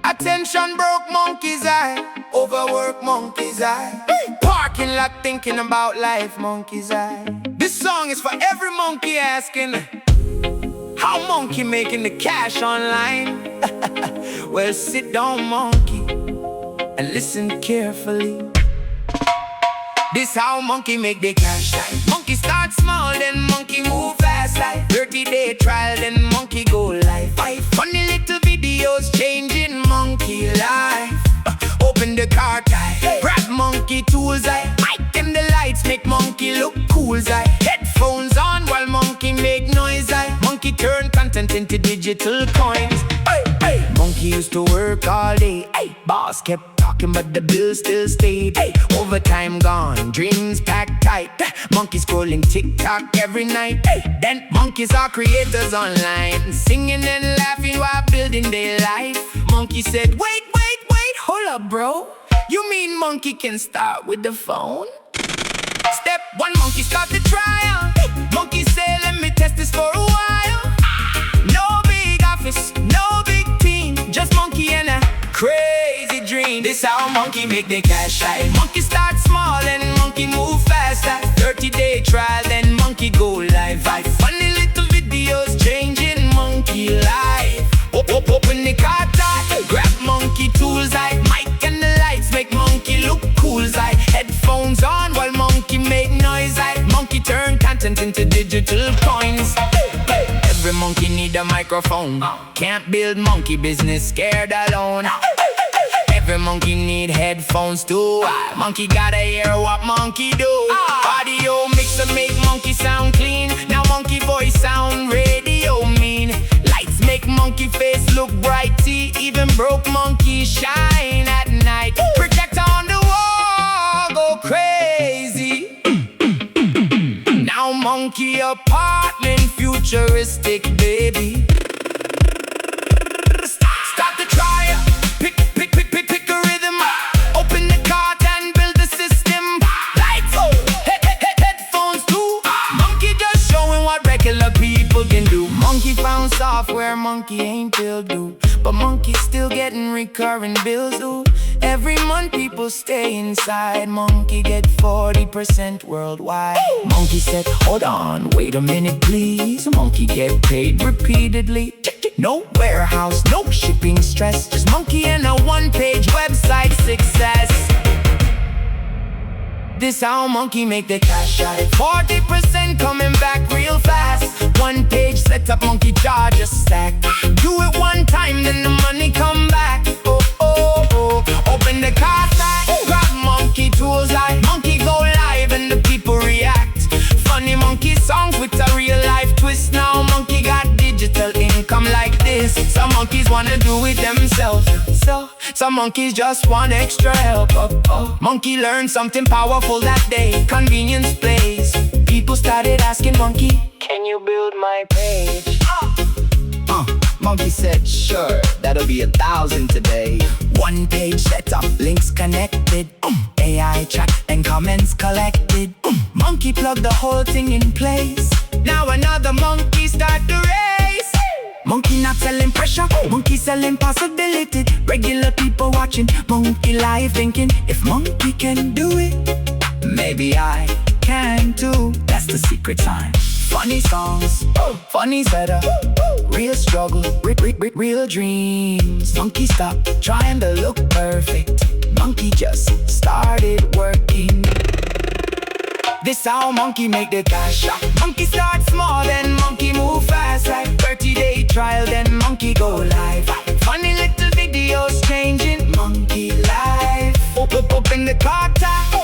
Attention broke monkey's eye, overwork monkey's eye. Parking lot thinking about life, monkey's eye. This song is for every monkey asking, how monkey making the cash online? Well, sit down, monkey, and listen carefully. This how monkey make the cash like. Monkey start small, then monkey move fast like 30-day trial, then monkey go live. Funny little videos changing monkey life. Open the car tie, grab monkey tools, mic and the lights make monkey look cool. Headphones on while monkey make noise. Monkey turn content into digital coins. Monkey used to work all day. Boss kept talking but the bill still stayed. Overtime gone, dreams packed tight. Monkey scrolling TikTok every night. Then monkeys are creators online, singing and laughing while building their life. Monkey said, wait, hold up, bro. You mean monkey can start with the phone? Step one, monkey start the trial. Monkey say, let me test this for a while. No big office, no big team, just monkey and a crazy dream. This how monkey make the cash like. Monkey start small and monkey move fast. 30-day trial, then monkey go live. Funny little videos changing monkey life. Open the car tie, grab monkey tools. Mic and the lights make monkey look cool. Headphones on while monkey make noise. Monkey turn content into digital coins. Every monkey need a microphone. Can't build monkey business scared alone. Every monkey need headphones too. Monkey gotta hear what monkey do. Audio mixer make monkey sound clean. Now monkey voice sound radio mean. Lights make monkey face look bright. See, even broke monkey shine at night. Projector on the wall go crazy. Now monkey apartment futuristic, baby. Start the trial. Pick a rhythm. Open the cart and build the system. Lights, headphones too. Monkey just showing what regular people can do. Monkey found software monkey ain't built do, but monkey still getting recurring bills do. Every month people stay inside. Monkey get 40% worldwide. Monkey said, hold on, wait a minute please. Monkey get paid repeatedly. No warehouse, no shipping stress, just monkey and a one-page website success. This how monkey make the cash out. 40% coming back real fast. One page setup, monkey charge a stack. Do it one time, then the money come back. Open the cart, grab monkey tools. Monkey go live and the people react. Funny monkey songs with a real life twist. Now monkey got digital income like this. Some monkeys wanna do it themselves, so some monkeys just want extra help. Monkey learned something powerful that day. Convenience plays. People started asking monkey, can you build my page? Monkey said, sure, that'll be 1,000 today. One page setup, links connected, AI chat and comments collected. Monkey plug the whole thing in place. Now another monkey start the race. Monkey not selling pressure, monkey selling possibility. Regular people watching monkey live thinking, if monkey can do it, maybe I can too. That's the secret time. Funny songs, funny setup, real struggle, real dreams. Monkey stop trying to look perfect. Monkey just started working. This how monkey make the cash. Monkey start small, then monkey move fast. 30-day trial, then monkey go live. Funny little videos changing monkey life. Open the cart,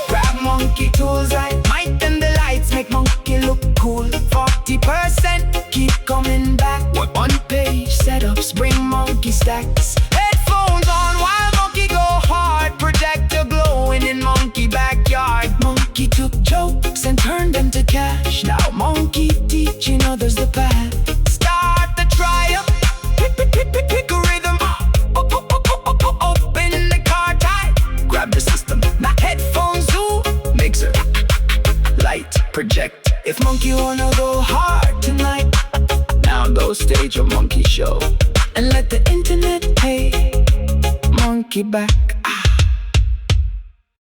grab monkey tools. Mic and the lights make monkey look cool. 40% keep coming back. One page setups bring monkey stacks. Headphones on while monkey go hard. Projector glowing in monkey backyard. Monkey took jokes and turned them to cash. Now monkey teaching others the path. Start the trial. Pick a rhythm. Open the car tie. Grab the system. Now headphones do. Mixer. Light. Project. If monkey wanna go hard tonight, now go stage a monkey show and let the internet pay. monkey back.